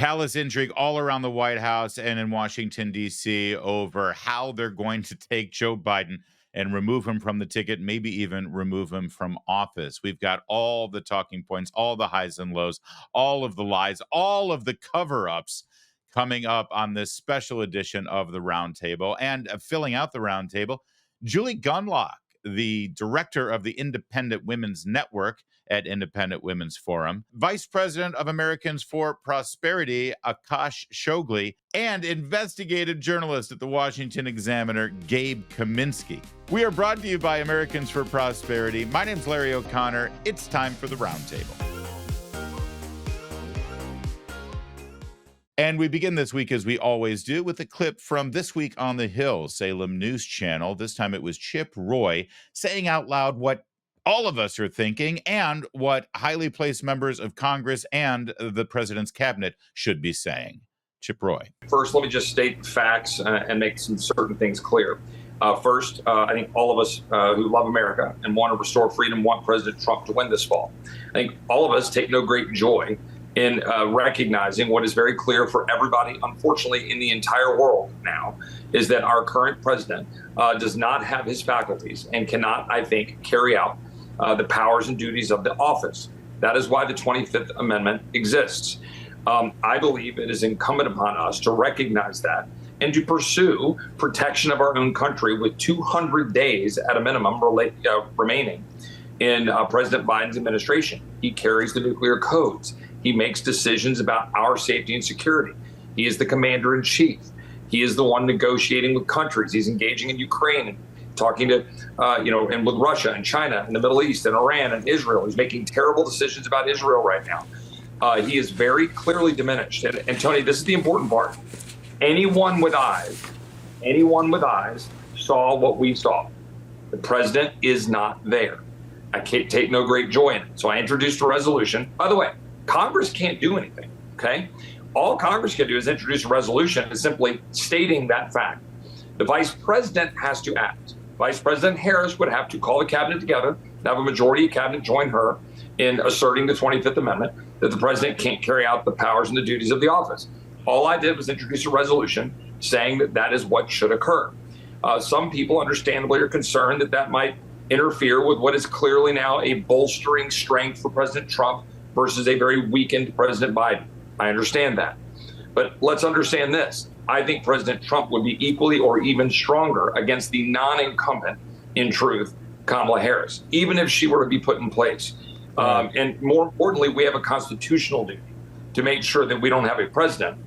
palace intrigue all around the White House and in Washington, D.C. over how they're going to take Joe Biden and remove him from the ticket, maybe even remove him from office. We've got all the talking points, all the highs and lows, all of the lies, all of the cover-ups coming up on this special edition of the Roundtable. And filling out the Roundtable, Julie Gunlock, the director of the Independent Women's Network at Independent Women's Forum, Vice President of Americans for Prosperity, Akash Chougule, and investigative journalist at the Washington Examiner, Gabe Kaminsky. We are brought to you by Americans for Prosperity. My name's Larry O'Connor. It's time for the Roundtable. And we begin this week, as we always do, with a clip from This Week on the Hill, Salem News Channel. This time it was Chip Roy saying out loud what all of us are thinking and what highly placed members of Congress and the president's cabinet should be saying. Chip Roy. First, let me just state facts and make some certain things clear. First, I think all of us who love America and want to restore freedom want President Trump to win this fall. I think all of us take no great joy in recognizing what is very clear for everybody, unfortunately, in the entire world now, is that our current president does not have his faculties and cannot, I think, carry out the powers and duties of the office. That is why the 25th Amendment exists. I believe it is incumbent upon us to recognize that and to pursue protection of our own country with 200 days at a minimum remaining in President Biden's administration. He carries the nuclear codes. He makes decisions about our safety and security. He is the commander in chief. He is the one negotiating with countries. He's engaging in Ukraine and talking to, and with Russia and China and the Middle East and Iran and Israel. He's making terrible decisions about Israel right now. He is very clearly diminished. And Tony, this is the important part. Anyone with eyes saw what we saw. The president is not there. I can't take no great joy in it. So I introduced a resolution. By the way, Congress can't do anything, okay? All Congress can do is introduce a resolution and simply stating that fact. The vice president has to act. Vice President Harris would have to call the cabinet together, have a majority of cabinet join her in asserting the 25th Amendment, that the president can't carry out the powers and the duties of the office. All I did was introduce a resolution saying that that is what should occur. Some people understandably are concerned that that might interfere with what is clearly now a bolstering strength for President Trump versus a very weakened President Biden. I understand that. But let's understand this. I think President Trump would be equally or even stronger against the non-incumbent, in truth, Kamala Harris, even if she were to be put in place. And more importantly, we have a constitutional duty to make sure that we don't have a president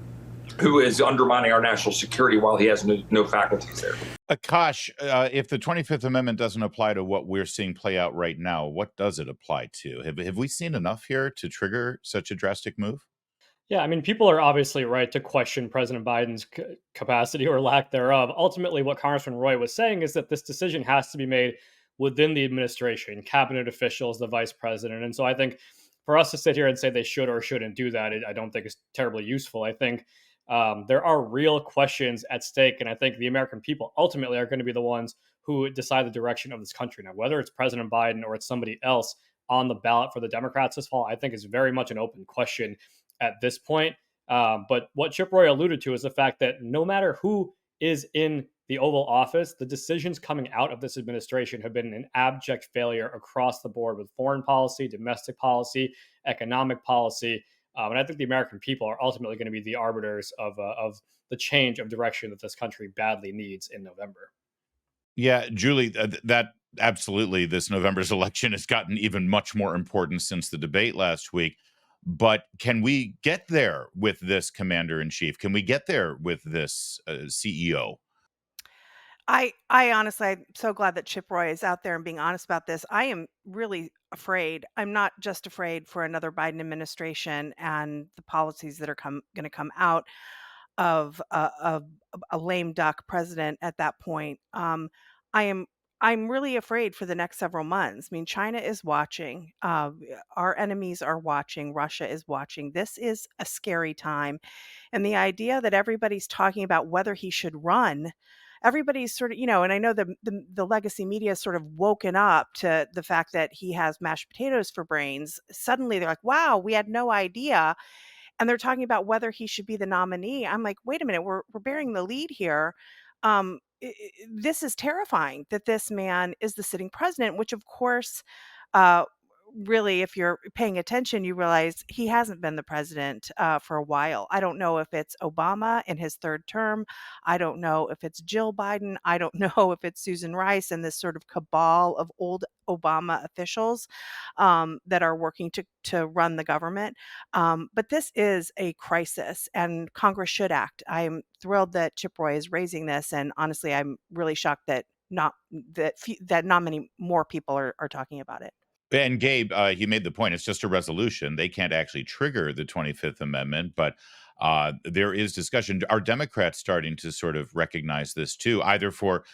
who is undermining our national security while he has no faculties there. Akash, if the 25th Amendment doesn't apply to what we're seeing play out right now, what does it apply to? Have we seen enough here to trigger such a drastic move? Yeah, I mean, people are obviously right to question President Biden's capacity or lack thereof. Ultimately, what Congressman Roy was saying is that this decision has to be made within the administration, cabinet officials, the vice president. And so I think for us to sit here and say they should or shouldn't do that, I don't think is terribly useful. I think there are real questions at stake. And I think the American people ultimately are going to be the ones who decide the direction of this country. Now, whether it's President Biden or it's somebody else on the ballot for the Democrats this fall, I think is very much an open question at this point. But what Chip Roy alluded to is the fact that no matter who is in the Oval Office, the decisions coming out of this administration have been an abject failure across the board with foreign policy, domestic policy, economic policy. And I think the American people are ultimately going to be the arbiters of the change of direction that this country badly needs in November. Yeah, Julie, that absolutely, this November's election has gotten even much more important since the debate last week. But can we get there with this commander-in-chief? Can we get there with this CEO? I honestly, I'm so glad that Chip Roy is out there and being honest about this. I am really afraid. I'm not just afraid for another Biden administration and the policies that are going to come out of a lame duck president at that point. I'm really afraid for the next several months. I mean, China is watching. Our enemies are watching. Russia is watching. This is a scary time. And the idea that everybody's talking about whether he should run, everybody's sort of, and I know the legacy media has sort of woken up to the fact that he has mashed potatoes for brains. Suddenly they're like, wow, we had no idea. and they're talking about whether he should be the nominee. I'm like, wait a minute, we're bearing the lead here. This is terrifying that this man is the sitting president, which of course, uh, really, if you're paying attention, you realize he hasn't been the president for a while. I don't know if it's Obama in his third term. I don't know if it's Jill Biden. I don't know if it's Susan Rice and this sort of cabal of old Obama officials that are working to run the government. But this is a crisis, and Congress should act. I'm thrilled that Chip Roy is raising this, and honestly, I'm really shocked that not many more people are talking about it. And Gabe, he made the point. It's just a resolution. They can't actually trigger the 25th Amendment, but there is discussion. Are Democrats starting to sort of recognize this too, either for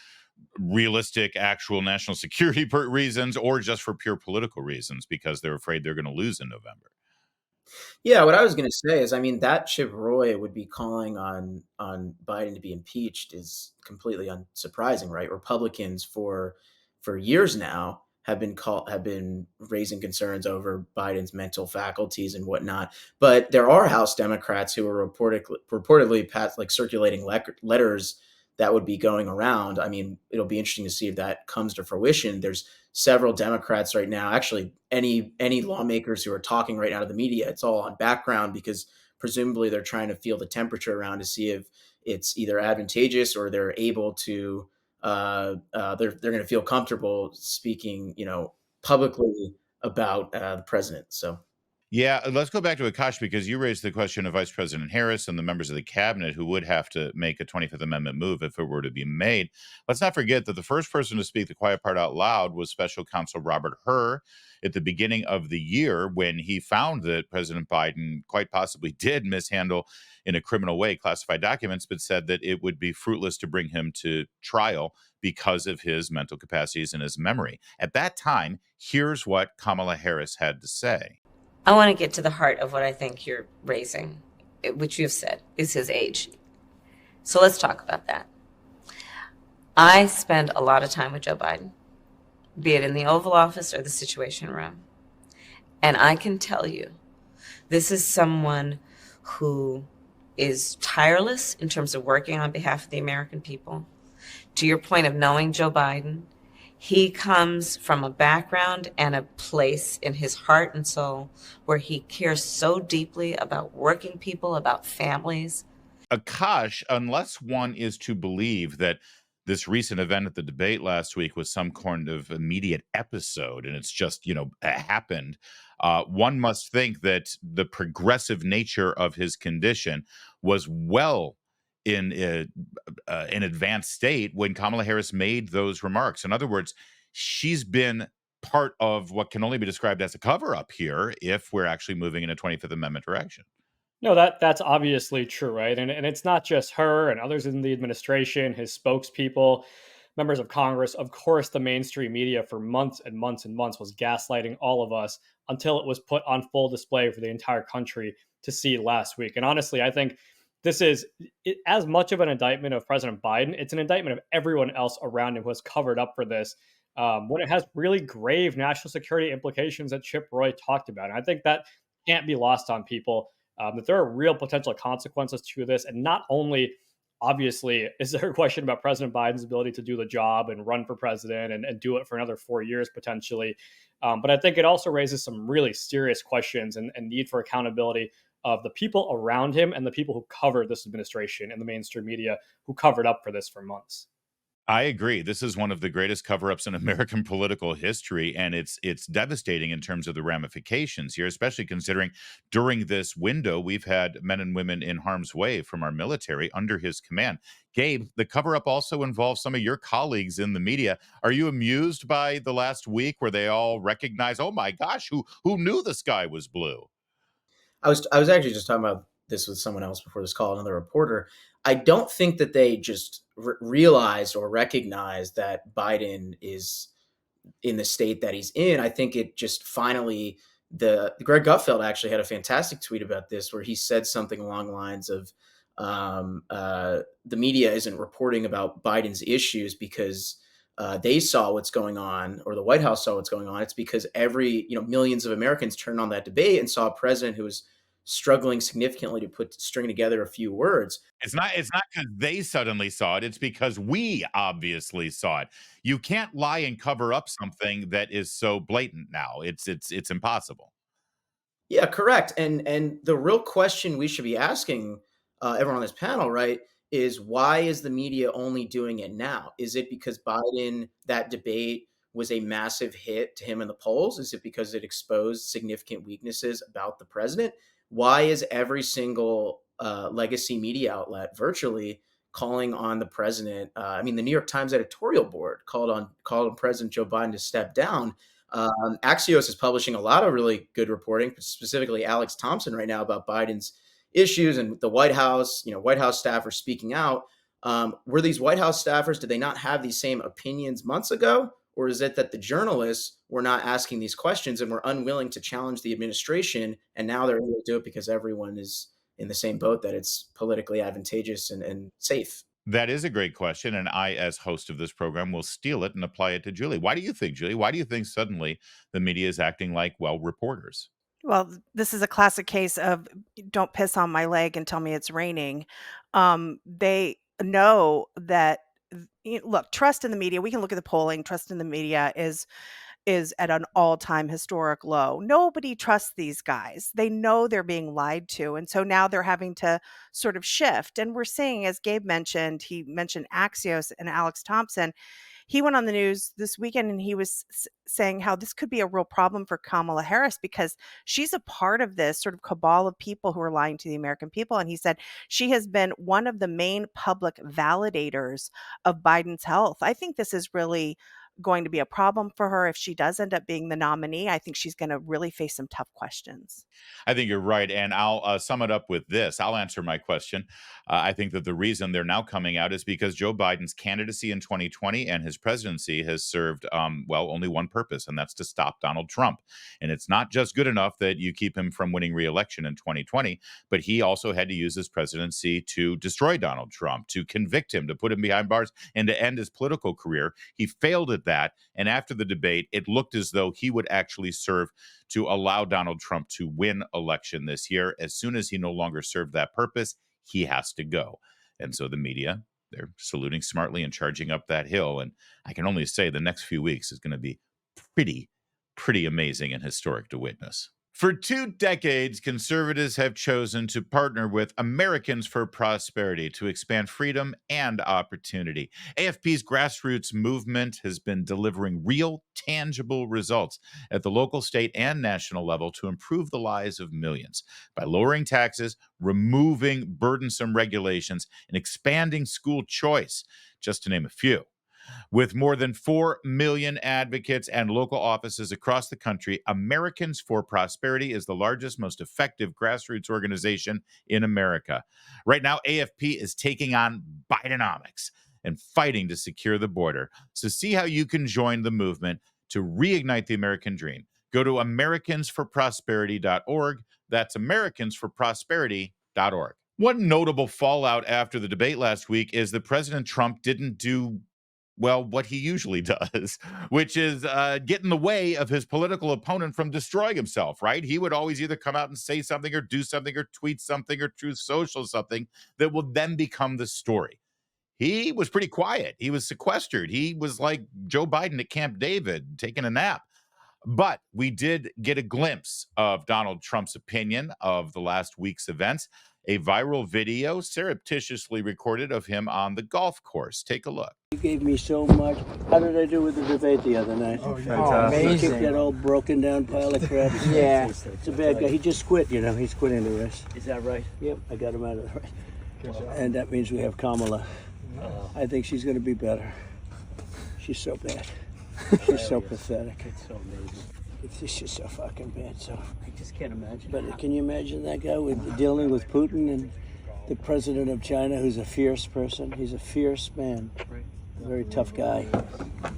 realistic, actual national security reasons or just for pure political reasons because they're afraid they're going to lose in November? Yeah, what I was going to say is, I mean, that Chip Roy would be calling on Biden to be impeached is completely unsurprising, right? Republicans for years now have been raising concerns over Biden's mental faculties and whatnot. But there are House Democrats who are reportedly circulating letters that would be going around. I mean, it'll be interesting to see if that comes to fruition. There's several Democrats right now, actually any lawmakers who are talking right now to the media, it's all on background because presumably they're trying to feel the temperature around to see if it's either advantageous or they're able to they're going to feel comfortable speaking, publicly about the president. So. Yeah, let's go back to Akash because you raised the question of Vice President Harris and the members of the cabinet who would have to make a 25th Amendment move if it were to be made. Let's not forget that the first person to speak the quiet part out loud was Special Counsel Robert Hur at the beginning of the year when he found that President Biden quite possibly did mishandle in a criminal way classified documents, but said that it would be fruitless to bring him to trial because of his mental capacities and his memory. At that time, here's what Kamala Harris had to say. I want to get to the heart of what I think you're raising, which you've said is his age. So let's talk about that. I spend a lot of time with Joe Biden, be it in the Oval Office or the Situation Room. And I can tell you, this is someone who is tireless in terms of working on behalf of the American people. To your point of knowing Joe Biden, he comes from a background and a place in his heart and soul where he cares so deeply about working people, about families. Akash, unless one is to believe that this recent event at the debate last week was some kind of immediate episode and it's just, happened, one must think that the progressive nature of his condition was well in an advanced state when Kamala Harris made those remarks. In other words, she's been part of what can only be described as a cover-up here if we're actually moving in a 25th Amendment direction. No, that's obviously true, right? And it's not just her and others in the administration, his spokespeople, members of Congress. Of course, the mainstream media for months and months and months was gaslighting all of us until it was put on full display for the entire country to see last week. And honestly, I think this is as much of an indictment of President Biden. It's an indictment of everyone else around him who has covered up for this when it has really grave national security implications that Chip Roy talked about. And I think that can't be lost on people, that there are real potential consequences to this. And not only, obviously, is there a question about President Biden's ability to do the job and run for president and do it for another 4 years potentially, but I think it also raises some really serious questions and need for accountability of the people around him and the people who covered this administration and the mainstream media who covered up for this for months. I agree. This is one of the greatest cover-ups in American political history, and it's devastating in terms of the ramifications here, especially considering during this window we've had men and women in harm's way from our military under his command. Gabe, the cover-up also involves some of your colleagues in the media. Are you amused by the last week where they all recognize, oh my gosh, who knew the sky was blue? I was actually just talking about this with someone else before this call, another reporter. I don't think that they just realized or recognized that Biden is in the state that he's in. I think it just finally, Greg Gutfeld actually had a fantastic tweet about this where he said something along the lines of the media isn't reporting about Biden's issues because they saw what's going on, or the White House saw what's going on. It's because millions of Americans turned on that debate and saw a president who was struggling significantly to string together a few words. It's not because they suddenly saw it. It's because we obviously saw it. You can't lie and cover up something that is so blatant now. It's impossible. Yeah, correct. And the real question we should be asking everyone on this panel, right, is why is the media only doing it now? Is it because Biden, that debate was a massive hit to him in the polls? Is it because it exposed significant weaknesses about the president? Why is every single legacy media outlet virtually calling on the president? I mean, the New York Times editorial board called on President Joe Biden to step down. Axios is publishing a lot of really good reporting, specifically Alex Thompson right now about Biden's issues and the White House. White House staffers speaking out. Were these White House staffers, did they not have these same opinions months ago? Or is it that the journalists were not asking these questions and were unwilling to challenge the administration, and now they're able to do it because everyone is in the same boat that it's politically advantageous and safe? That is a great question, and I, as host of this program, will steal it and apply it to Julie. Why do you think, Julie? Why do you think suddenly the media is acting like, well, reporters? Well, this is a classic case of don't piss on my leg and tell me it's raining. They know that, look, trust in the media. We can look at the polling. Trust in the media is at an all-time historic low. Nobody trusts these guys. They know they're being lied to. And so now they're having to sort of shift. And we're seeing, as Gabe mentioned, he mentioned Axios and Alex Thompson. He went on the news this weekend and he was saying how this could be a real problem for Kamala Harris because she's a part of this sort of cabal of people who are lying to the American people. And he said she has been one of the main public validators of Biden's health. I think this is really going to be a problem for her if she does end up being the nominee. I think she's going to really face some tough questions. I think you're right. And I'll sum it up with this. I'll answer my question. I think that the reason they're now coming out is because Joe Biden's candidacy in 2020 and his presidency has served, only one purpose, and that's to stop Donald Trump. And it's not just good enough that you keep him from winning re-election in 2020, but he also had to use his presidency to destroy Donald Trump, to convict him, to put him behind bars, and to end his political career. He failed at that. And after the debate, it looked as though he would actually serve to allow Donald Trump to win election this year. As soon as he no longer served that purpose, he has to go. And so the media, they're saluting smartly and charging up that hill. And I can only say the next few weeks is going to be pretty amazing and historic to witness. For 2 decades, conservatives have chosen to partner with Americans for Prosperity to expand freedom and opportunity. AFP's grassroots movement has been delivering real, tangible results at the local, state, and national level to improve the lives of millions by lowering taxes, removing burdensome regulations, and expanding school choice, just to name a few. With more than 4 million advocates and local offices across the country, Americans for Prosperity is the largest, most effective grassroots organization in America. Right now, AFP is taking on Bidenomics and fighting to secure the border. So see how you can join the movement to reignite the American dream. Go to americansforprosperity.org. That's americansforprosperity.org. One notable fallout after the debate last week is that President Trump didn't do what he usually does, which is get in the way of his political opponent from destroying himself, right? He would always either come out and say something or do something or tweet something or Truth Social something that will then become the story. He was pretty quiet. He was sequestered. He was like Joe Biden at Camp David, taking a nap. But we did get a glimpse of Donald Trump's opinion of the last week's events, a viral video surreptitiously recorded of him on the golf course. Take a look. You gave me so much. How did I do with the debate the other night? Oh, fantastic. He kicked that old broken down pile of crap. Yeah. It's a bad guy. He just quit, He's quitting the race. Is that right? Yep, I got him out of the race. And that means we have Kamala. I think she's going to be better. She's so bad. She's so pathetic. It's so amazing. It's just so fucking bad. So I just can't imagine. But can you imagine that guy dealing with Putin and the president of China, who's a fierce person? He's a fierce man, a very tough guy.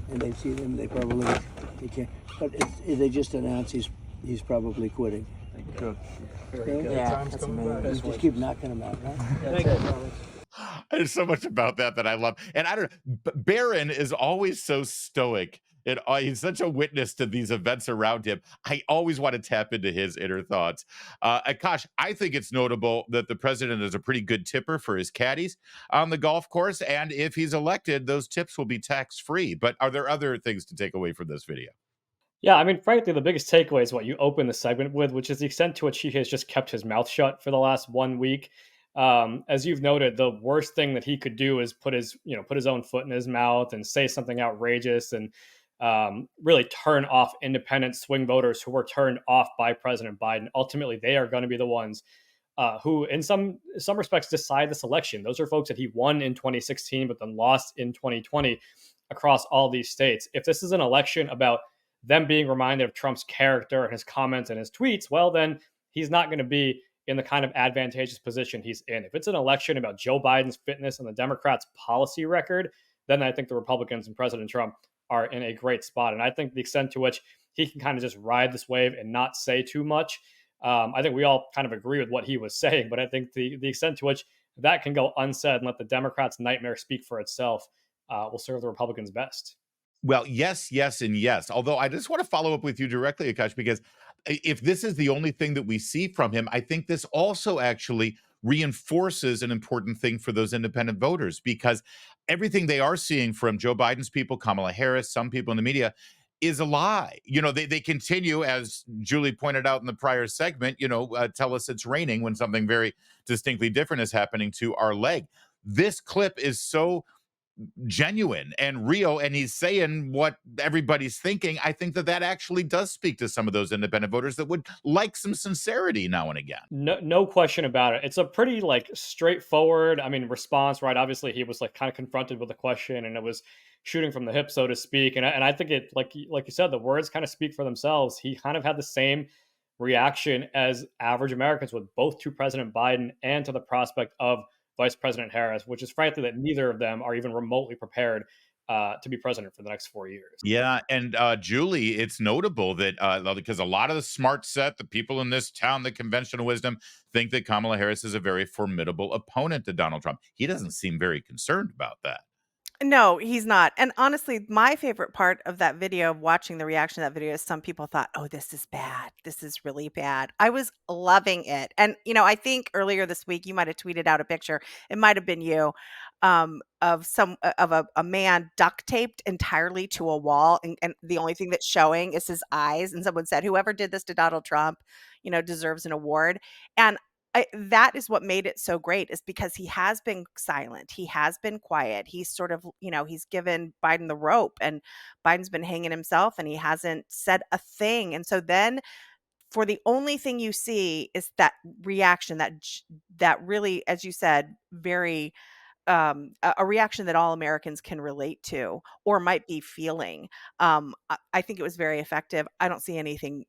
And they see him, they can't. But they just announced he's probably quitting. Good. Yeah, that's amazing. Just keep knocking him out, right? Thank you. There's so much about that I love. And I don't know, Barron is always so stoic He's such a witness to these events around him. I always want to tap into his inner thoughts. Akash, I think it's notable that the president is a pretty good tipper for his caddies on the golf course. And if he's elected, those tips will be tax free. But are there other things to take away from this video? Yeah, I mean, frankly, the biggest takeaway is what you open the segment with, which is the extent to which he has just kept his mouth shut for the last 1 week. As you've noted, the worst thing that he could do is put his own foot in his mouth and say something outrageous and really turn off independent swing voters who were turned off by President Biden. Ultimately, they are going to be the ones who, in some respects, decide this election. Those are folks that he won in 2016, but then lost in 2020 across all these states. If this is an election about them being reminded of Trump's character and his comments and his tweets, well, then he's not going to be in the kind of advantageous position he's in. If it's an election about Joe Biden's fitness and the Democrats' policy record, then I think the Republicans and President Trump are in a great spot. And I think the extent to which he can kind of just ride this wave and not say too much, I think we all kind of agree with what he was saying. But I think the extent to which that can go unsaid and let the Democrats' nightmare speak for itself will serve the Republicans best. Well, yes, yes, and yes. Although I just want to follow up with you directly, Akash, because if this is the only thing that we see from him, I think this also actually reinforces an important thing for those independent voters, because everything they are seeing from Joe Biden's people, Kamala Harris, some people in the media, is a lie. They continue, as Julie pointed out in the prior segment, tell us it's raining when something very distinctly different is happening to our leg. This clip is so genuine and real, and he's saying what everybody's thinking. I think that actually does speak to some of those independent voters that would like some sincerity now and again. No question about it. It's a pretty straightforward, response, right? Obviously, he was kind of confronted with a question, and it was shooting from the hip, so to speak. And I think it, like you said, the words kind of speak for themselves. He kind of had the same reaction as average Americans would, both to President Biden and to the prospect of Vice President Harris, which is frankly that neither of them are even remotely prepared to be president for the next 4 years. Yeah, and Julie, it's notable that because a lot of the smart set, the people in this town, the conventional wisdom, think that Kamala Harris is a very formidable opponent to Donald Trump. He doesn't seem very concerned about that. No, he's not. And honestly, my favorite part of that video, of watching the reaction to that video, is some people thought, oh, this is bad. This is really bad. I was loving it. And, I think earlier this week, you might have tweeted out a picture. It might have been you, of a man duct taped entirely to a wall. And the only thing that's showing is his eyes. And someone said, whoever did this to Donald Trump, deserves an award. And that is what made it so great, is because he has been silent. He has been quiet. He's sort of, he's given Biden the rope, and Biden's been hanging himself, and he hasn't said a thing. And so then for the only thing you see is that reaction that really, as you said, very, a reaction that all Americans can relate to or might be feeling. I think it was very effective. I don't see anything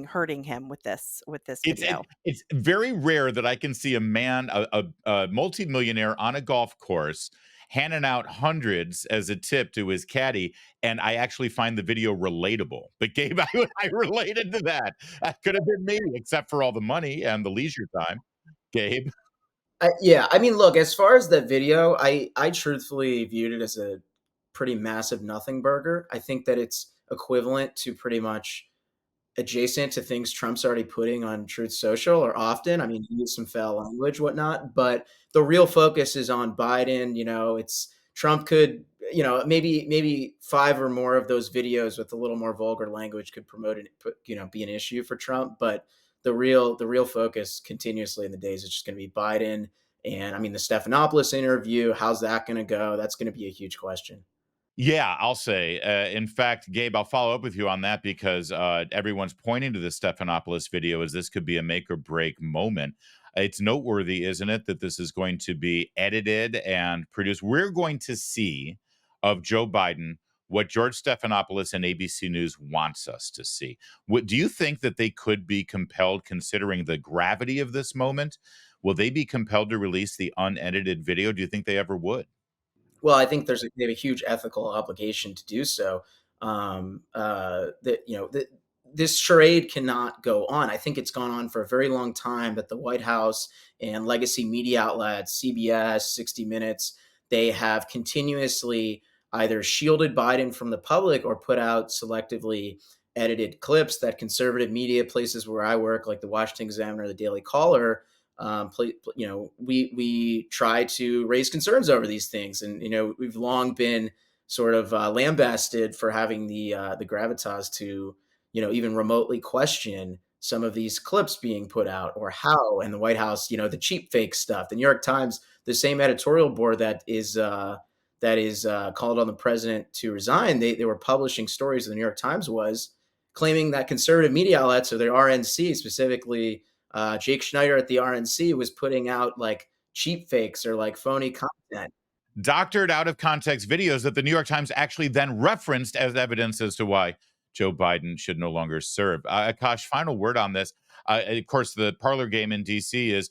hurting him with this video. It's very rare that I can see a man, a multimillionaire on a golf course, handing out hundreds as a tip to his caddy, and I actually find the video relatable. But Gabe, I related to that. That could have been me, except for all the money and the leisure time. Gabe? Yeah, look, as far as that video, I truthfully viewed it as a pretty massive nothing burger. I think that it's equivalent to pretty much adjacent to things Trump's already putting on Truth Social, or often. He used some foul language, whatnot, but the real focus is on Biden. It's Trump could, maybe 5 or more of those videos with a little more vulgar language could be an issue for Trump. But the real focus continuously in the days is just going to be Biden. And the Stephanopoulos interview, how's that going to go? That's going to be a huge question. Yeah, I'll say. In fact, Gabe, I'll follow up with you on that, because everyone's pointing to the Stephanopoulos video as this could be a make or break moment. It's noteworthy, isn't it, that this is going to be edited and produced. We're going to see of Joe Biden what George Stephanopoulos and ABC News wants us to see. Do you think that they could be compelled, considering the gravity of this moment? Will they be compelled to release the unedited video? Do you think they ever would? Well, I think they have a huge ethical obligation to do so. This charade cannot go on. I think it's gone on for a very long time, that the White House and legacy media outlets, CBS, 60 Minutes, they have continuously either shielded Biden from the public or put out selectively edited clips that conservative media, places where I work, like the Washington Examiner, the Daily Caller, we try to raise concerns over these things, and we've long been sort of lambasted for having the gravitas to even remotely question some of these clips being put out, or how, and the White House, the cheap fake stuff. The New York Times, the same editorial board that is called on the president to resign, they were publishing stories. The New York Times was claiming that conservative media outlets, or the RNC specifically, Jake Schneider at the RNC was putting out like cheap fakes or like phony content. Doctored out of context videos that the New York Times actually then referenced as evidence as to why Joe Biden should no longer serve. Akash, final word on this. Of course, the parlor game in D.C. is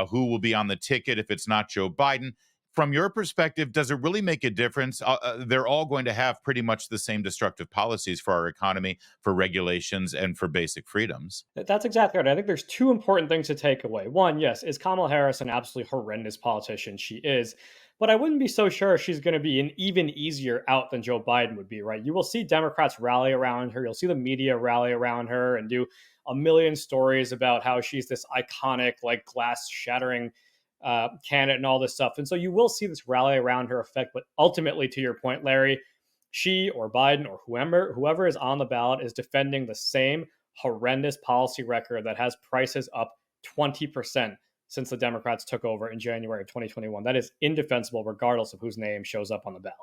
who will be on the ticket if it's not Joe Biden. From your perspective, does it really make a difference? They're all going to have pretty much the same destructive policies for our economy, for regulations, and for basic freedoms. That's exactly right. I think there's two important things to take away. One, yes, is Kamala Harris an absolutely horrendous politician? She is. But I wouldn't be so sure she's going to be an even easier out than Joe Biden would be, right? You will see Democrats rally around her. You'll see the media rally around her and do a million stories about how she's this iconic, like glass-shattering candidate and all this stuff. And so you will see this rally around her effect. But ultimately, to your point, Larry, she or Biden or whoever is on the ballot is defending the same horrendous policy record that has prices up 20% since the Democrats took over in January of 2021. That is indefensible, regardless of whose name shows up on the ballot.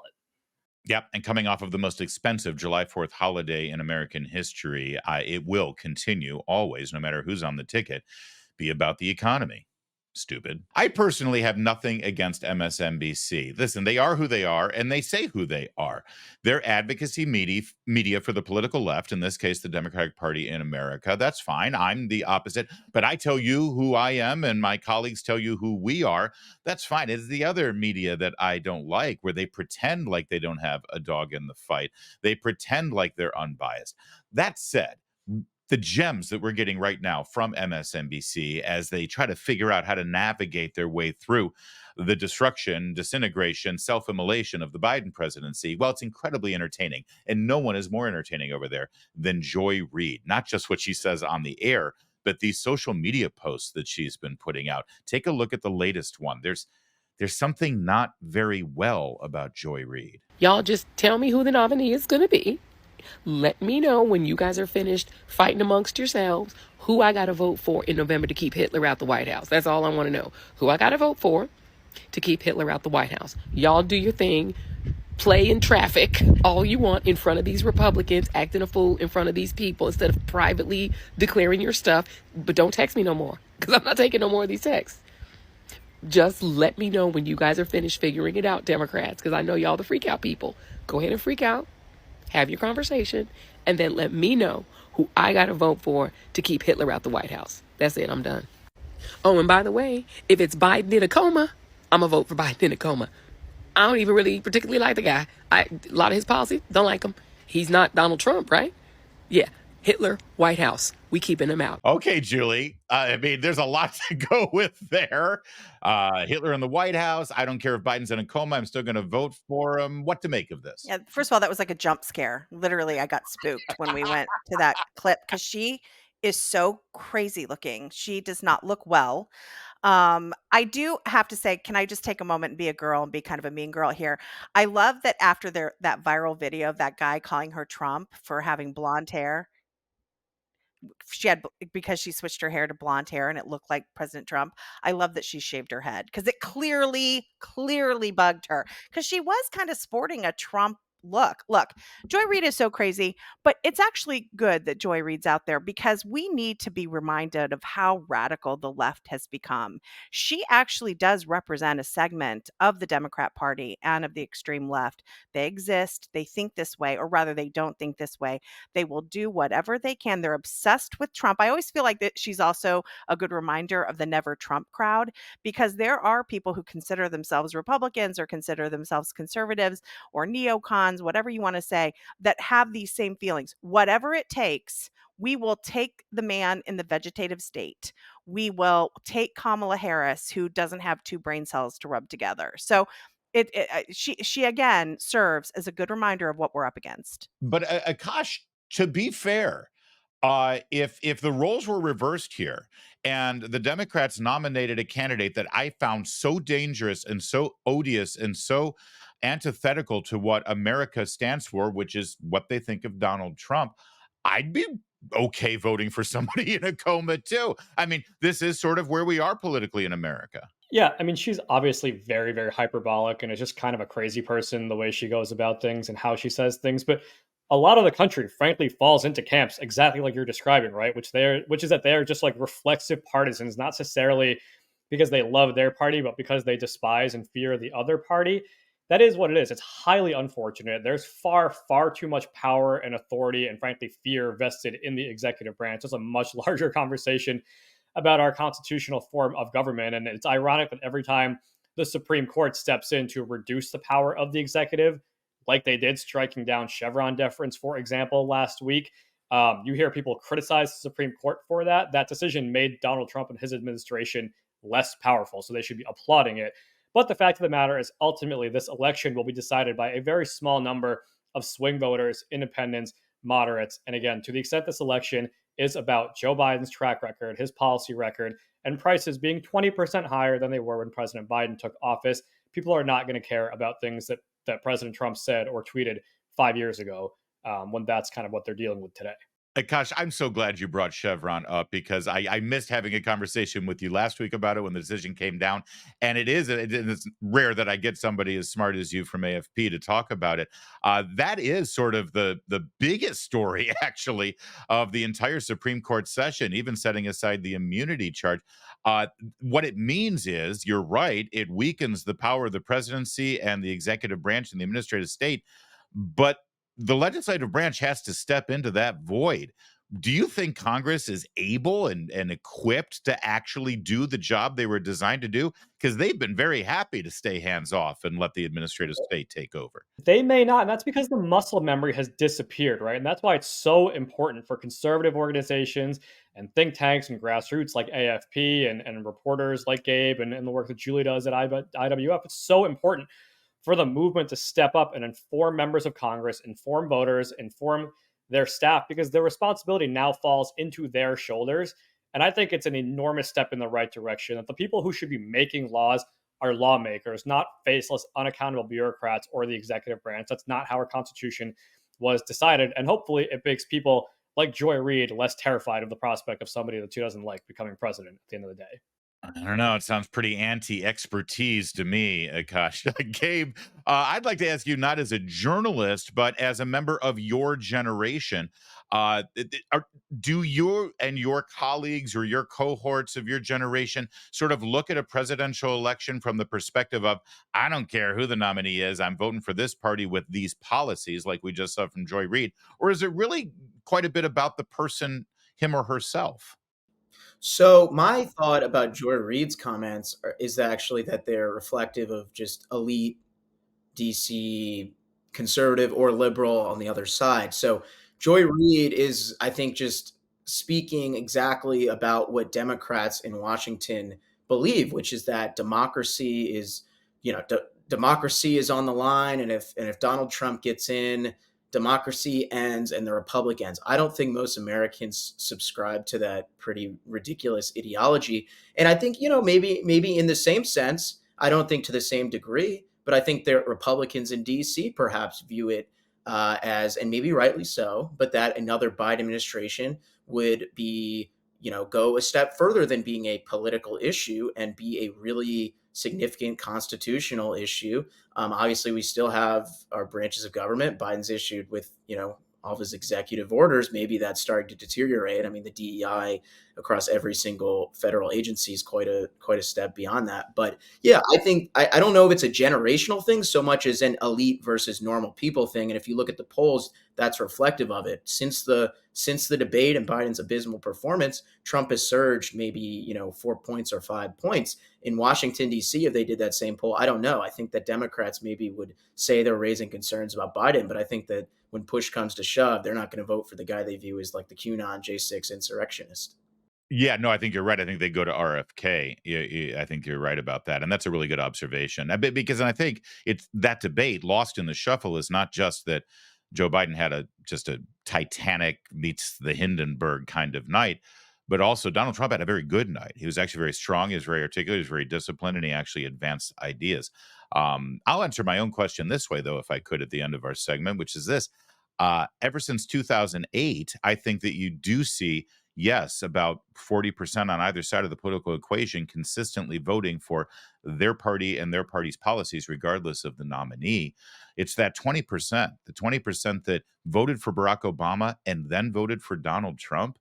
Yep, and coming off of the most expensive July 4th holiday in American history, it will continue always, no matter who's on the ticket, be about the economy. Stupid. I personally have nothing against MSNBC. Listen, they are who they are, and they say who they are. They're advocacy media for the political left, in this case, the Democratic Party in America. That's fine. I'm the opposite. But I tell you who I am, and my colleagues tell you who we are. That's fine. It's the other media that I don't like, where they pretend like they don't have a dog in the fight. They pretend like they're unbiased. That said, the gems that we're getting right now from MSNBC as they try to figure out how to navigate their way through the destruction, disintegration, self-immolation of the Biden presidency, well, it's incredibly entertaining. And no one is more entertaining over there than Joy Reid. Not just what she says on the air, but these social media posts that she's been putting out. Take a look at the latest one. There's something not very well about Joy Reid. Y'all just tell me who the nominee is going to be. Let me know when you guys are finished fighting amongst yourselves who I got to vote for in November to keep Hitler out the White House. That's all I want to know. Who I got to vote for to keep Hitler out the White House. Y'all do your thing. Play in traffic all you want in front of these Republicans, acting a fool in front of these people instead of privately declaring your stuff. But don't text me no more, because I'm not taking no more of these texts. Just let me know when you guys are finished figuring it out, Democrats, because I know y'all the freak out people. Go ahead and freak out. Have your conversation, and then let me know who I got to vote for to keep Hitler out the White House. That's it. I'm done. Oh, and by the way, if it's Biden in a coma, I'm going to vote for Biden in a coma. I don't even really particularly like the guy. A lot of his policy, don't like him. He's not Donald Trump, right? Yeah. Hitler, White House. We keeping him out. Okay, Julie. I mean, there's a lot to go with there. Hitler in the White House. I don't care if Biden's in a coma. I'm still going to vote for him. What to make of this? Yeah, first of all, that was like a jump scare. Literally, I got spooked when we went to that clip because she is so crazy looking. She does not look well. I do have to say, can I just take a moment and be a girl and be kind of a mean girl here? I love that after that viral video of that guy calling her Trump for having blonde hair. She had, because she switched her hair to blonde hair and it looked like President Trump. I love that she shaved her head because it clearly bugged her because she was kind of sporting a Trump look. Joy Reid is so crazy, but it's actually good that Joy Reid's out there because we need to be reminded of how radical the left has become. She actually does represent a segment of the Democrat Party and of the extreme left. They exist. They think this way, or rather they don't think this way. They will do whatever they can. They're obsessed with Trump. I always feel like that she's also a good reminder of the Never Trump crowd, because there are people who consider themselves Republicans or consider themselves conservatives or neocons, whatever you want to say, that have these same feelings. Whatever it takes, we will take the man in the vegetative state. We will take Kamala Harris, who doesn't have two brain cells to rub together. So she again serves as a good reminder of what we're up against. But Akash, to be fair, if the roles were reversed here and the Democrats nominated a candidate that I found so dangerous and so odious and so antithetical to what America stands for, which is what they think of Donald Trump, I'd be okay voting for somebody in a coma too. I mean, this is sort of where we are politically in America. Yeah, I mean, she's obviously very, very hyperbolic and is just kind of a crazy person the way she goes about things and how she says things. But a lot of the country, frankly, falls into camps exactly like you're describing, right? Which is that they are just like reflexive partisans, not necessarily because they love their party, but because they despise and fear the other party. That is what it is. It's highly unfortunate. There's far, far too much power and authority and, frankly, fear vested in the executive branch. It's a much larger conversation about our constitutional form of government. And it's ironic that every time the Supreme Court steps in to reduce the power of the executive, like they did striking down Chevron deference, for example, last week, you hear people criticize the Supreme Court for that. That decision made Donald Trump and his administration less powerful, so they should be applauding it. But the fact of the matter is, ultimately, this election will be decided by a very small number of swing voters, independents, moderates. And again, to the extent this election is about Joe Biden's track record, his policy record, and prices being 20% higher than they were when President Biden took office, people are not going to care about things that President Trump said or tweeted 5 years ago, when that's kind of what they're dealing with today. Akash, I'm so glad you brought Chevron up because I missed having a conversation with you last week about it when the decision came down. And it's rare that I get somebody as smart as you from AFP to talk about it. That is sort of the biggest story, actually, of the entire Supreme Court session, even setting aside the immunity charge. What it means is, you're right, it weakens the power of the presidency and the executive branch and the administrative state. But the legislative branch has to step into that void. Do you think Congress is able and equipped to actually do the job they were designed to do? Because they've been very happy to stay hands off and let the administrative state take over. They may not, and that's because the muscle memory has disappeared, right? And that's why it's so important for conservative organizations and think tanks and grassroots like AFP and reporters like Gabe and the work that Julie does at IWF. It's so important for the movement to step up and inform members of Congress, inform voters, inform their staff, because their responsibility now falls into their shoulders. And I think it's an enormous step in the right direction, that the people who should be making laws are lawmakers, not faceless, unaccountable bureaucrats or the executive branch. That's not how our Constitution was decided. And hopefully it makes people like Joy Reid less terrified of the prospect of somebody that she doesn't like becoming president at the end of the day. I don't know. It sounds pretty anti-expertise to me, Akash. Gabe, I'd like to ask you, not as a journalist, but as a member of your generation, do you and your colleagues or your cohorts of your generation sort of look at a presidential election from the perspective of, I don't care who the nominee is, I'm voting for this party with these policies, like we just saw from Joy Reid? Or is it really quite a bit about the person, him or herself? So my thought about Joy Reid's comments is actually that they're reflective of just elite DC conservative or liberal on the other side. So Joy Reid is, I think, just speaking exactly about what Democrats in Washington believe, which is that democracy is, democracy is on the line, and if Donald Trump gets in, democracy ends and the republic ends. I don't think most Americans subscribe to that pretty ridiculous ideology. And I think, maybe in the same sense, I don't think to the same degree, but I think that Republicans in DC perhaps view it as, and maybe rightly so, but that another Biden administration would be, go a step further than being a political issue and be a really significant constitutional issue. Obviously, we still have our branches of government. Biden's issued with, all of his executive orders. Maybe that's starting to deteriorate. I mean, the DEI across every single federal agency is quite a step beyond that. But yeah, I think I don't know if it's a generational thing so much as an elite versus normal people thing. And if you look at the polls, that's reflective of it. Since the debate and Biden's abysmal performance, Trump has surged maybe 4 points or 5 points. In Washington, D.C., if they did that same poll, I don't know. I think that Democrats maybe would say they're raising concerns about Biden, but I think that when push comes to shove, they're not going to vote for the guy they view as like the QAnon J6 insurrectionist. Yeah, no, I think you're right. I think they go to RFK. I think you're right about that, and that's a really good observation. Because I think it's that debate lost in the shuffle is not just that Joe Biden had just a Titanic meets the Hindenburg kind of night, but also Donald Trump had a very good night. He was actually very strong. He was very articulate. He was very disciplined, and he actually advanced ideas. I'll answer my own question this way, though, if I could, at the end of our segment, which is this: ever since 2008, I think that you do see, yes, about 40% on either side of the political equation consistently voting for their party and their party's policies, regardless of the nominee. It's that 20%, the 20% that voted for Barack Obama and then voted for Donald Trump.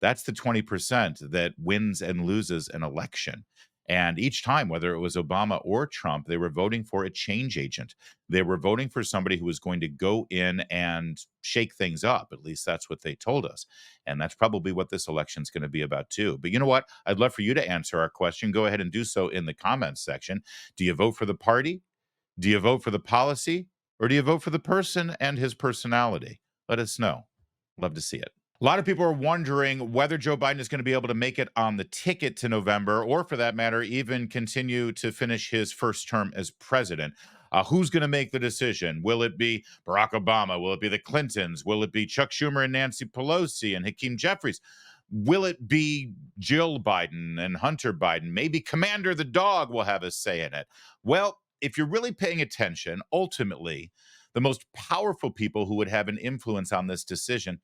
That's the 20% that wins and loses an election. And each time, whether it was Obama or Trump, they were voting for a change agent. They were voting for somebody who was going to go in and shake things up. At least that's what they told us. And that's probably what this election is going to be about, too. But you know what? I'd love for you to answer our question. Go ahead and do so in the comments section. Do you vote for the party? Do you vote for the policy? Or do you vote for the person and his personality? Let us know. Love to see it. A lot of people are wondering whether Joe Biden is going to be able to make it on the ticket to November, or for that matter, even continue to finish his first term as president. Who's going to make the decision? Will it be Barack Obama? Will it be the Clintons? Will it be Chuck Schumer and Nancy Pelosi and Hakeem Jeffries? Will it be Jill Biden and Hunter Biden? Maybe Commander the dog will have a say in it. Well, if you're really paying attention, ultimately, the most powerful people who would have an influence on this decision,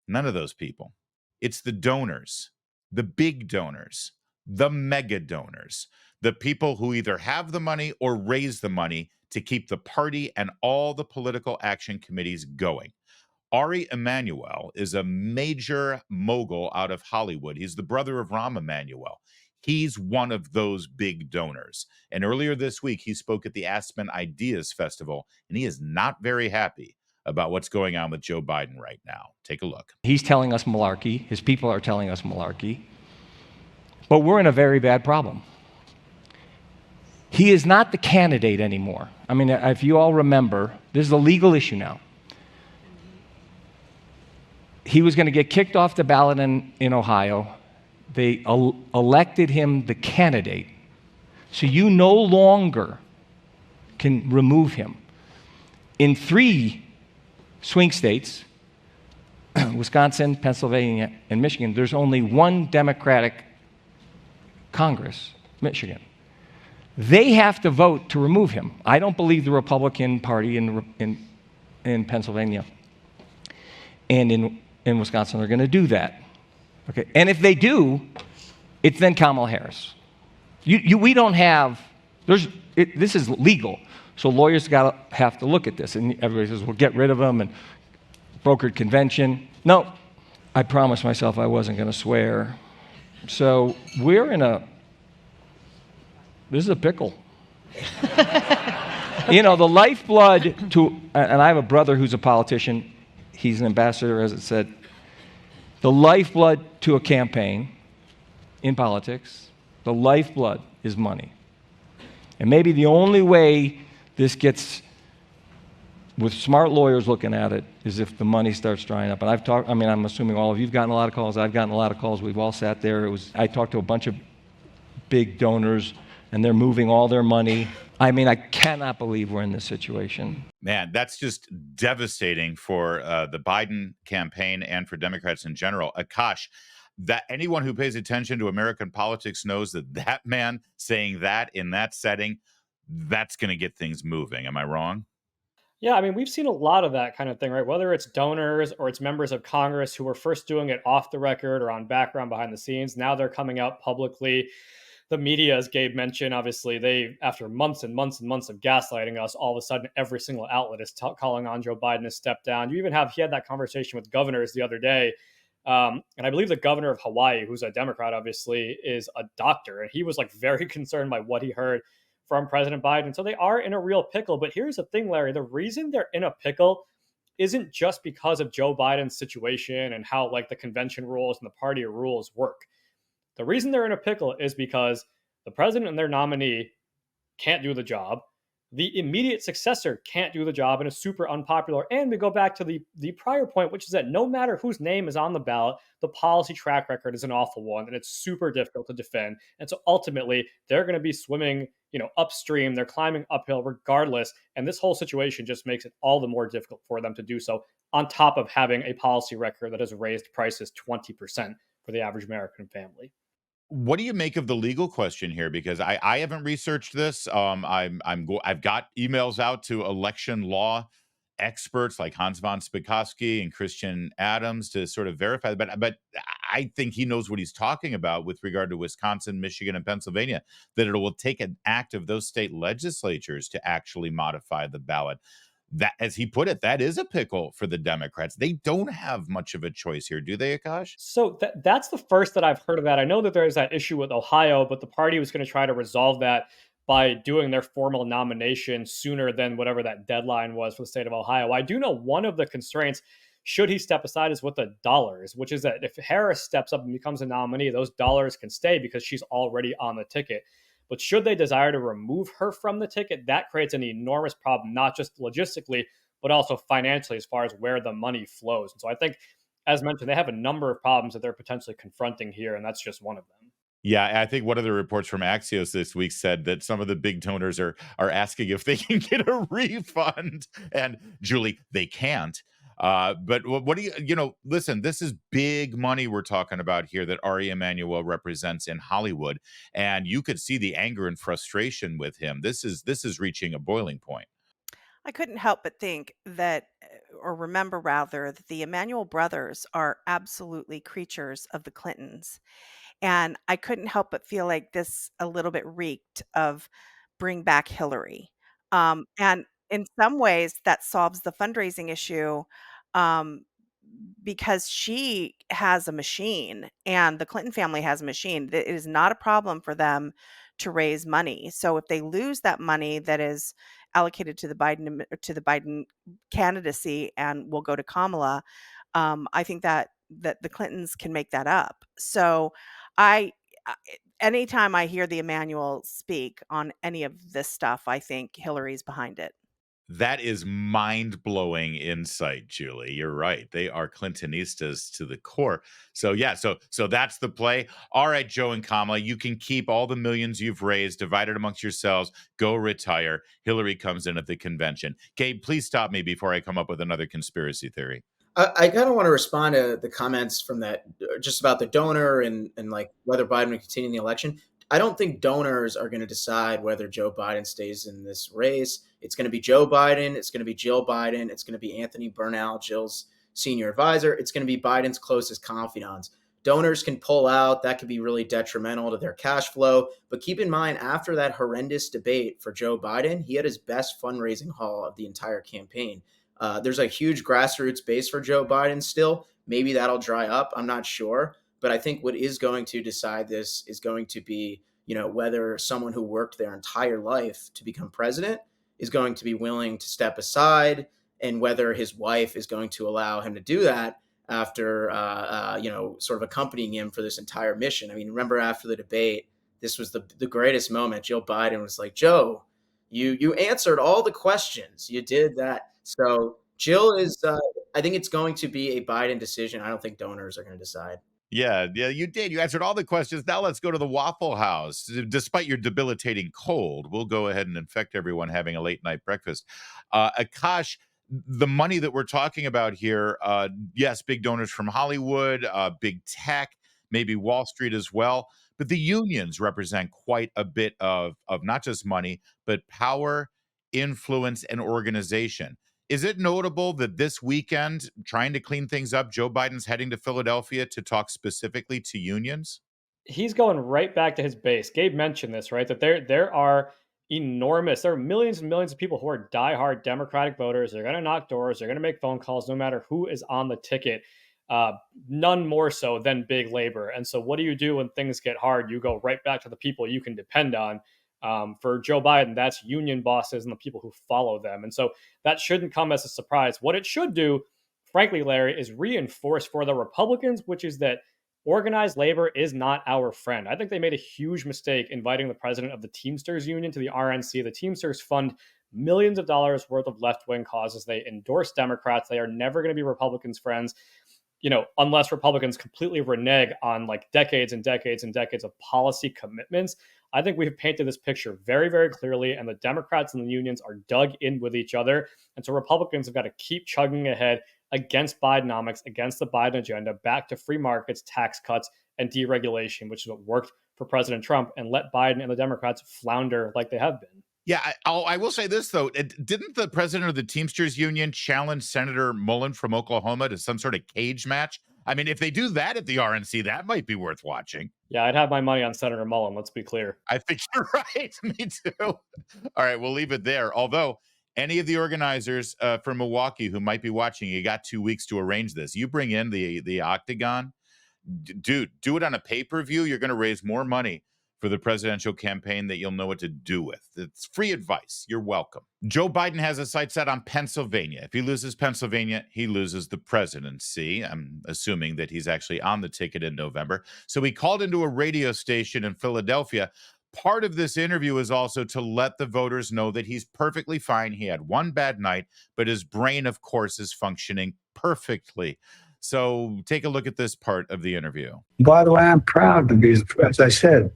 none of those people. It's the donors, the big donors, the mega donors, the people who either have the money or raise the money to keep the party and all the political action committees going. Ari Emanuel is a major mogul out of Hollywood. He's the brother of Rahm Emanuel. He's one of those big donors. And earlier this week, he spoke at the Aspen Ideas Festival, and he is not very happy about what's going on with Joe Biden right now. Take a look. He's telling us malarkey. His people are telling us malarkey. But we're in a very bad problem. He is not the candidate anymore. I mean, if you all remember, this is a legal issue now. He was going to get kicked off the ballot in Ohio. They elected him the candidate. So you no longer can remove him. In 3 swing states, Wisconsin, Pennsylvania, and Michigan, there's only one Democratic Congress, Michigan. They have to vote to remove him. I don't believe the Republican Party in Pennsylvania and in Wisconsin are going to do that. Okay, and if they do, it's then Kamala Harris. We don't have. This is legal. So lawyers have to look at this, and everybody says, well, get rid of them and brokered convention. No, I promised myself I wasn't going to swear. So this is a pickle. The lifeblood and I have a brother who's a politician. He's an ambassador, as it said. The lifeblood to a campaign in politics, the lifeblood is money. And maybe the only way this gets, with smart lawyers looking at it, is if the money starts drying up. And I'm assuming all of you've gotten a lot of calls. I've gotten a lot of calls. We've all sat there. I talked to a bunch of big donors, and they're moving all their money. I mean, I cannot believe we're in this situation. Man, that's just devastating for the Biden campaign and for Democrats in general. Akash, that anyone who pays attention to American politics knows that man saying that in that setting, that's going to get things moving. Am I wrong? Yeah, I mean, we've seen a lot of that kind of thing, right? Whether it's donors or it's members of Congress who were first doing it off the record or on background behind the scenes. Now they're coming out publicly. The media, as Gabe mentioned, obviously, after months and months and months of gaslighting us, all of a sudden, every single outlet is calling on Joe Biden to step down. He had that conversation with governors the other day. And I believe the governor of Hawaii, who's a Democrat, obviously, is a doctor. And he was very concerned by what he heard from President Biden. So they are in a real pickle. But here's the thing, Larry, the reason they're in a pickle isn't just because of Joe Biden's situation and how the convention rules and the party rules work. The reason they're in a pickle is because the president and their nominee can't do the job. the immediate successor can't do the job and is super unpopular. And we go back to the prior point, which is that no matter whose name is on the ballot, the policy track record is an awful one and it's super difficult to defend. And so ultimately, they're going to be swimming, upstream. They're climbing uphill regardless. And this whole situation just makes it all the more difficult for them to do so, on top of having a policy record that has raised prices 20% for the average American family. What do you make of the legal question here? Because I haven't researched this. I've got emails out to election law experts like Hans von Spakovsky and Christian Adams to sort of verify. But I think he knows what he's talking about with regard to Wisconsin, Michigan, and Pennsylvania. That it will take an act of those state legislatures to actually modify the ballot. That, as he put it, that is a pickle for the Democrats. They don't have much of a choice here, do they, Akash? So that's the first that I've heard of that. I know that there's that issue with Ohio, but the party was going to try to resolve that by doing their formal nomination sooner than whatever that deadline was for the state of Ohio. I do know one of the constraints, should he step aside, is with the dollars, which is that if Harris steps up and becomes a nominee, those dollars can stay because she's already on the ticket. But should they desire to remove her from the ticket, that creates an enormous problem, not just logistically, but also financially as far as where the money flows. And so I think, as mentioned, they have a number of problems that they're potentially confronting here, and that's just one of them. Yeah, I think one of the reports from Axios this week said that some of the big donors are asking if they can get a refund, and Julie, they can't. But what do listen, this is big money we're talking about here that Ari Emanuel represents in Hollywood, and you could see the anger and frustration with him. This is reaching a boiling point. I couldn't help but think that, or remember rather, that the Emanuel brothers are absolutely creatures of the Clintons. And I couldn't help but feel like this a little bit reeked of bring back Hillary. And in some ways, that solves the fundraising issue, um, because she has a machine and the Clinton family has a machine. It is not a problem for them to raise money. So if they lose that money that is allocated to the Biden candidacy and will go to Kamala, I think that the Clintons can make that up. So I I- anytime I hear the Emmanuel speak on any of this stuff, I think Hillary's behind it. That is mind-blowing insight, Julie. You're right. They are Clintonistas to the core. So yeah, so that's the play. All right, Joe and Kamala, you can keep all the millions you've raised, divided amongst yourselves, go retire. Hillary comes in at the convention. Gabe, please stop me before I come up with another conspiracy theory. I kind of want to respond to the comments from that, just about the donor and like whether Biden will continue in the election. I don't think donors are going to decide whether Joe Biden stays in this race. It's going to be Joe Biden. It's going to be Jill Biden. It's going to be Anthony Bernal, Jill's senior advisor. It's going to be Biden's closest confidants. Donors can pull out. That could be really detrimental to their cash flow. But keep in mind, after that horrendous debate for Joe Biden, he had his best fundraising haul of the entire campaign. There's a huge grassroots base for Joe Biden still. Maybe that'll dry up. I'm not sure. But I think what is going to decide this is going to be, whether someone who worked their entire life to become president is going to be willing to step aside, and whether his wife is going to allow him to do that after, sort of accompanying him for this entire mission. I mean, remember after the debate, this was the greatest moment. Jill Biden was like, Joe, you answered all the questions. You did that. So Jill is, I think it's going to be a Biden decision. I don't think donors are going to decide. Yeah, you did. You answered all the questions. Now let's go to the Waffle House. Despite your debilitating cold, we'll go ahead and infect everyone having a late night breakfast. Akash, the money that we're talking about here, yes, big donors from Hollywood, big tech, maybe Wall Street as well. But the unions represent quite a bit of not just money, but power, influence, and organization. Is it notable that this weekend, trying to clean things up, Joe Biden's heading to Philadelphia to talk specifically to unions? He's going right back to his base. Gabe mentioned this, right? That there are there are millions and millions of people who are diehard Democratic voters. They're going to knock doors. They're going to make phone calls, no matter who is on the ticket. None more so than big labor. And so, what do you do when things get hard? You go right back to the people you can depend on. For Joe Biden, that's union bosses and the people who follow them. And so that shouldn't come as a surprise. What it should do, frankly, Larry, is reinforce for the Republicans, which is that organized labor is not our friend. I think they made a huge mistake inviting the president of the Teamsters Union to the RNC. The Teamsters fund millions of dollars worth of left-wing causes. They endorse Democrats. They are never going to be Republicans' friends, unless Republicans completely renege on like decades and decades and decades of policy commitments. I think we've painted this picture very, very clearly, and the Democrats and the unions are dug in with each other. And so Republicans have got to keep chugging ahead against Bidenomics, against the Biden agenda, back to free markets, tax cuts, and deregulation, which is what worked for President Trump, and let Biden and the Democrats flounder like they have been. Yeah, I will say this, though. Didn't the president of the Teamsters Union challenge Senator Mullen from Oklahoma to some sort of cage match? I mean, if they do that at the RNC, that might be worth watching. Yeah, I'd have my money on Senator Mullen, let's be clear. I think you're right. Me too. All right, we'll leave it there. Although, any of the organizers from Milwaukee who might be watching, you got 2 weeks to arrange this. You bring in the Octagon. Dude, do it on a pay-per-view. You're going to raise more money for the presidential campaign that you'll know what to do with. It's free advice. You're welcome. Joe Biden has his sights set on Pennsylvania. If he loses Pennsylvania, he loses the presidency. I'm assuming that he's actually on the ticket in November. So he called into a radio station in Philadelphia. Part of this interview is also to let the voters know that he's perfectly fine. He had one bad night, but his brain, of course, is functioning perfectly. So take a look at this part of the interview. By the way, I'm proud to be, as I said,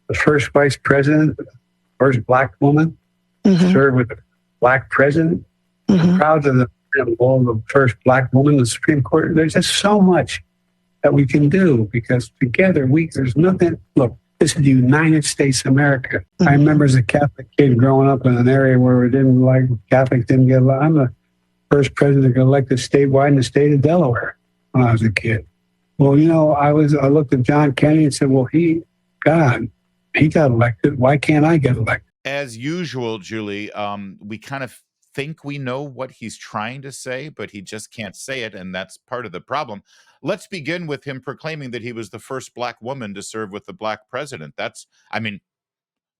the first vice president, first black woman to serve with a black president. I'm proud of the first black woman in the Supreme Court. There's just so much that we can do because together there's nothing. Look, this is the United States of America. I remember as a Catholic kid growing up in an area where Catholics didn't get elected. I'm the first president that got elected statewide in the state of Delaware when I was a kid. Well, I looked at John Kennedy and said, well, he got elected. Why can't I get elected? As usual, Julie, we kind of think we know what he's trying to say, but he just can't say it, and that's part of the problem. Let's begin with him proclaiming that he was the first black woman to serve with the black president.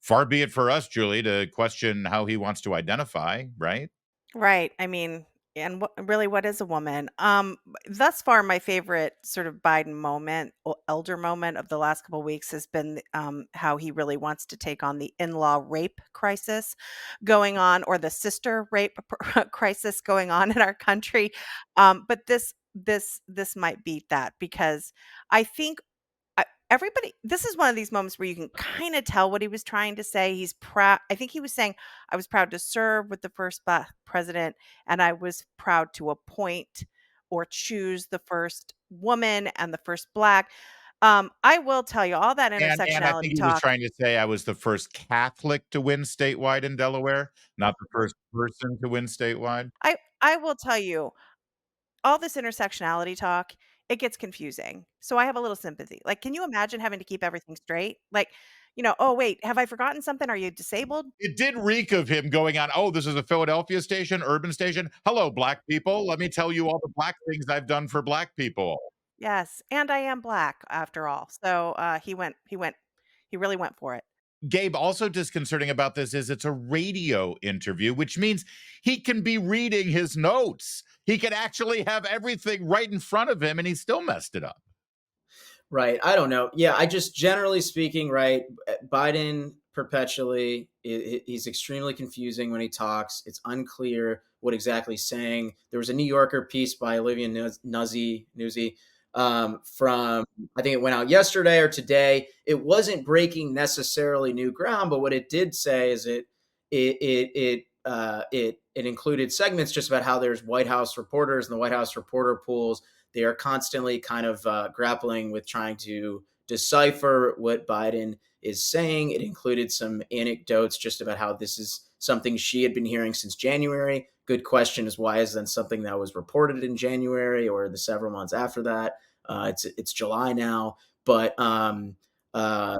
Far be it for us, Julie, to question how he wants to identify, right? Right. And what is a woman? Thus far, my favorite sort of Biden moment, or elder moment of the last couple of weeks has been how he really wants to take on the in-law rape crisis going on, or the sister rape crisis going on in our country. But this might beat that, because I think this is one of these moments where you can kind of tell what he was trying to say. He's proud. I think he was saying, I was proud to serve with the first black president, and I was proud to appoint or choose the first woman and the first black. I will tell you, all that intersectionality And I think he was trying to say I was the first Catholic to win statewide in Delaware, not the first person to win statewide. I will tell you, all this intersectionality talk, it gets confusing. So I have a little sympathy. Like, can you imagine having to keep everything straight? Like, oh, wait, have I forgotten something? Are you disabled? It did reek of him going on, oh, this is a Philadelphia station, urban station. Hello, black people. Let me tell you all the black things I've done for black people. Yes, and I am black after all. So he really went for it. Gabe, also disconcerting about this is it's a radio interview, which means he can be reading his notes. He could actually have everything right in front of him, and he still messed it up. Right. I don't know. Yeah, I just, generally speaking, right, Biden perpetually, he's extremely confusing when he talks. It's unclear what exactly he's saying. There was a New Yorker piece by Olivia Nuzzi from, I think it went out yesterday or today. It wasn't breaking necessarily new ground, but what it did say is it included segments just about how there's White House reporters and the White House reporter pools. They are constantly kind of grappling with trying to decipher what Biden is saying. It included some anecdotes just about how this is something she had been hearing since January. Good question is, why is then something that was reported in January or the several months after that? It's July now, but yeah.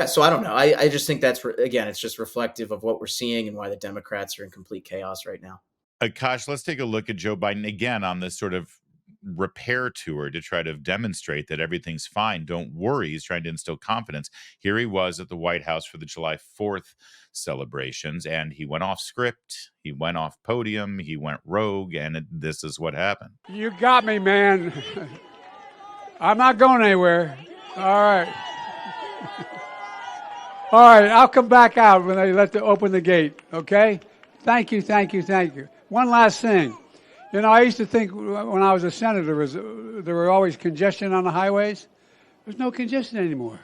So I don't know. I just think that's again, it's just reflective of what we're seeing and why the Democrats are in complete chaos right now. Akash, let's take a look at Joe Biden again on this sort of repair tour to try to demonstrate that everything's fine. Don't worry. He's trying to instill confidence. Here he was at the White House for the July 4th celebrations, and he went off script. He went off podium. He went rogue, and this is what happened. You got me, man. I'm not going anywhere. All right. All right, I'll come back out when they open the gate, okay? Thank you, thank you, thank you. One last thing. You know, I used to think when I was a senator, there were always congestion on the highways. There's no congestion anymore.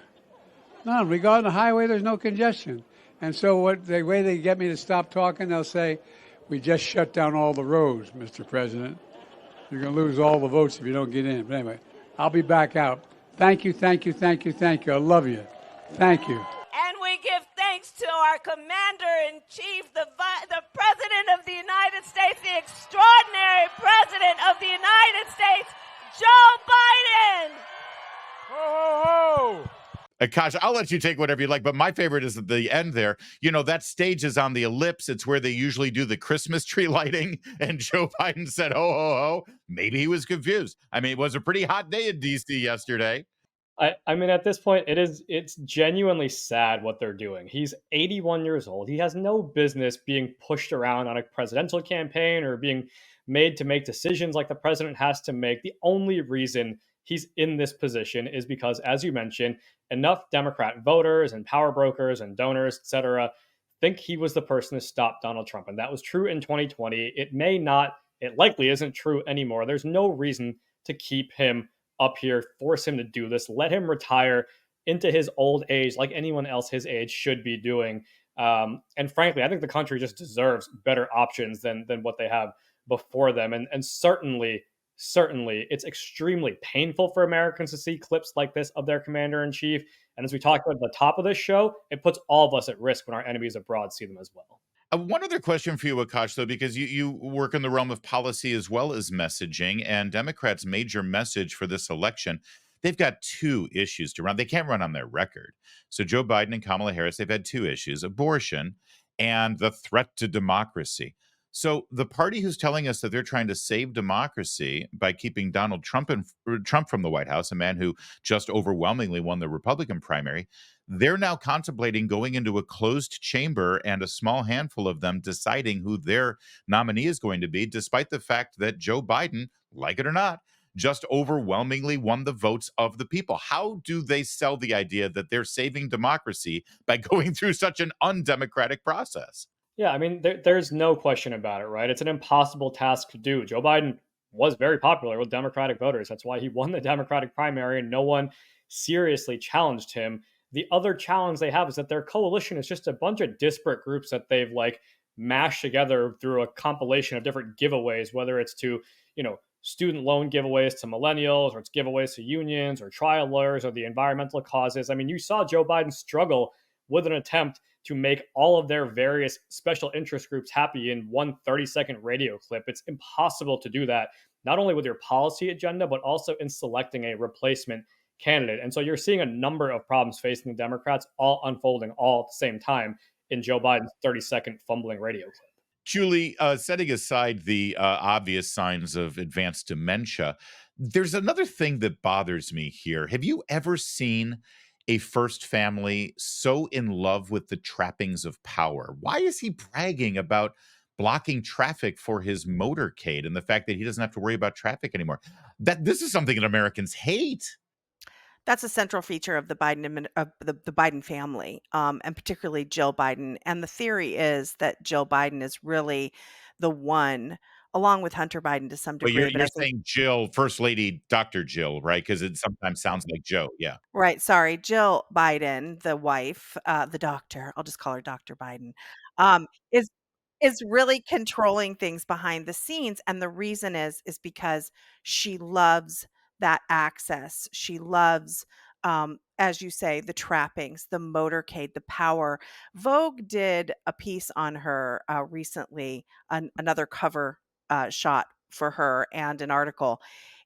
None. We go on the highway, there's no congestion. And so the way they get me to stop talking, they'll say, we just shut down all the roads, Mr. President. You're going to lose all the votes if you don't get in. But anyway, I'll be back out. Thank you, thank you, thank you, thank you. I love you. Thank you. And we give thanks to our Commander-in-Chief, the President of the United States, the extraordinary President of the United States, Joe Biden. Ho, ho, ho. Akash, I'll let you take whatever you like, but my favorite is at the end there. You know, that stage is on the ellipse. It's where they usually do the Christmas tree lighting, and Joe Biden said, ho, ho, ho. Maybe he was confused. I mean, it was a pretty hot day in D.C. yesterday. I mean, at this point, it's genuinely sad what they're doing. He's 81 years old. He has no business being pushed around on a presidential campaign or being made to make decisions like the president has to make. The only reason he's in this position is because, as you mentioned, enough Democrat voters and power brokers and donors, etc., think he was the person to stop Donald Trump. And that was true in 2020. It likely isn't true anymore. There's no reason to keep him up here, force him to do this, let him retire into his old age like anyone else his age should be doing. And frankly, I think the country just deserves better options than what they have before them. And certainly, it's extremely painful for Americans to see clips like this of their commander-in-chief. And as we talked about at the top of this show, it puts all of us at risk when our enemies abroad see them as well. One other question for you, Akash, though, because you work in the realm of policy as well as messaging, and Democrats' major message for this election, they've got two issues to run. They can't run on their record. So Joe Biden and Kamala Harris, they've had two issues, abortion and the threat to democracy. So the party who's telling us that they're trying to save democracy by keeping Donald Trump from the White House, a man who just overwhelmingly won the Republican primary, they're now contemplating going into a closed chamber and a small handful of them deciding who their nominee is going to be, despite the fact that Joe Biden, like it or not, just overwhelmingly won the votes of the people. How do they sell the idea that they're saving democracy by going through such an undemocratic process? Yeah, I mean, there's no question about it, right? It's an impossible task to do. Joe Biden was very popular with Democratic voters. That's why he won the Democratic primary, and no one seriously challenged him. The other challenge they have is that their coalition is just a bunch of disparate groups that they've mashed together through a compilation of different giveaways, whether it's to, student loan giveaways to millennials, or it's giveaways to unions or trial lawyers or the environmental causes. I mean, you saw Joe Biden struggle with an attempt to make all of their various special interest groups happy in one 30-second radio clip. It's impossible to do that, not only with your policy agenda, but also in selecting a replacement candidate. And so you're seeing a number of problems facing the Democrats all unfolding all at the same time in Joe Biden's 30-second fumbling radio clip. Julie, setting aside the obvious signs of advanced dementia, there's another thing that bothers me here. Have you ever seen a first family so in love with the trappings of power? Why is he bragging about blocking traffic for his motorcade and the fact that he doesn't have to worry about traffic anymore? This is something that Americans hate. That's a central feature of the Biden family, and particularly Jill Biden. And the theory is that Jill Biden is really the one, along with Hunter Biden to some But degree. you're saying Jill, First Lady, Dr. Jill, right? Because it sometimes sounds like Joe. Yeah. Right. Sorry. Jill Biden, the wife, the doctor, I'll just call her Dr. Biden, um, is really controlling things behind the scenes. And the reason is because she loves that access. She loves, as you say, the trappings, the motorcade, the power. Vogue did a piece on her recently, another cover shot for her and an article.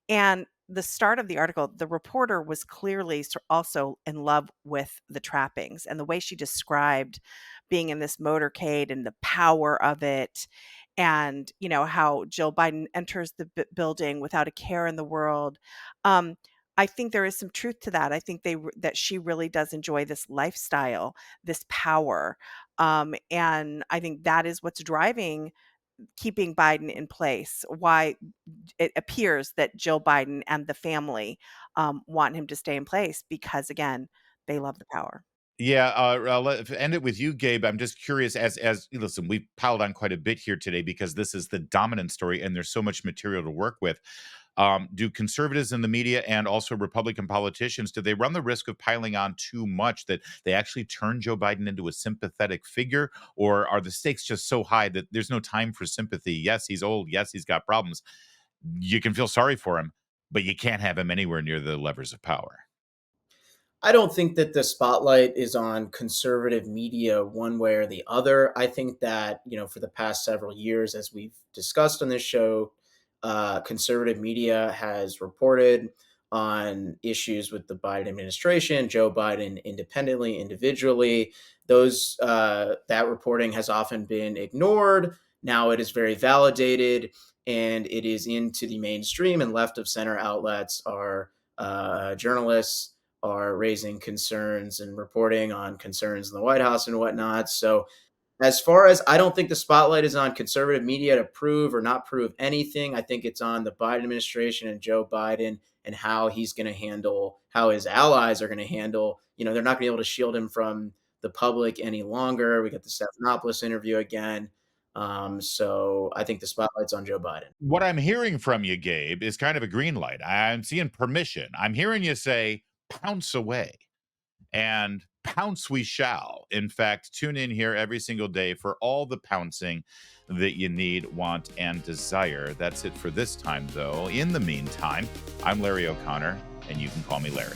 And the start of the article, the reporter was clearly also in love with the trappings and the way she described being in this motorcade and the power of it. And, how Jill Biden enters the building without a care in the world. I think there is some truth to that. I think that she really does enjoy this lifestyle, this power. And I think that is what's keeping Biden in place, why it appears that Jill Biden and the family want him to stay in place, because, again, they love the power. Yeah, end it with you, Gabe. I'm just curious. As listen, we've piled on quite a bit here today because this is the dominant story, and there's so much material to work with. Do conservatives in the media and also Republican politicians, do they run the risk of piling on too much that they actually turn Joe Biden into a sympathetic figure, or are the stakes just so high that there's no time for sympathy? Yes, he's old. Yes, he's got problems. You can feel sorry for him, but you can't have him anywhere near the levers of power. I don't think that the spotlight is on conservative media one way or the other. I think that, for the past several years, as we've discussed on this show, conservative media has reported on issues with the Biden administration, Joe Biden independently, individually. That reporting has often been ignored. Now it is very validated, and it is into the mainstream, and left of center outlets are journalists are raising concerns and reporting on concerns in the White House and whatnot. So as far as, I don't think the spotlight is on conservative media to prove or not prove anything. I think it's on the Biden administration and Joe Biden and how he's going to handle, how his allies are going to handle. They're not going to be able to shield him from the public any longer. We got the Stephanopoulos interview again. So I think the spotlight's on Joe Biden. What I'm hearing from you, Gabe, is kind of a green light. I'm seeing permission. I'm hearing you say, pounce away, and pounce we shall. In fact, tune in here every single day for all the pouncing that you need, want, and desire. That's it for this time, though. In the meantime, I'm Larry O'Connor, and you can call me Larry.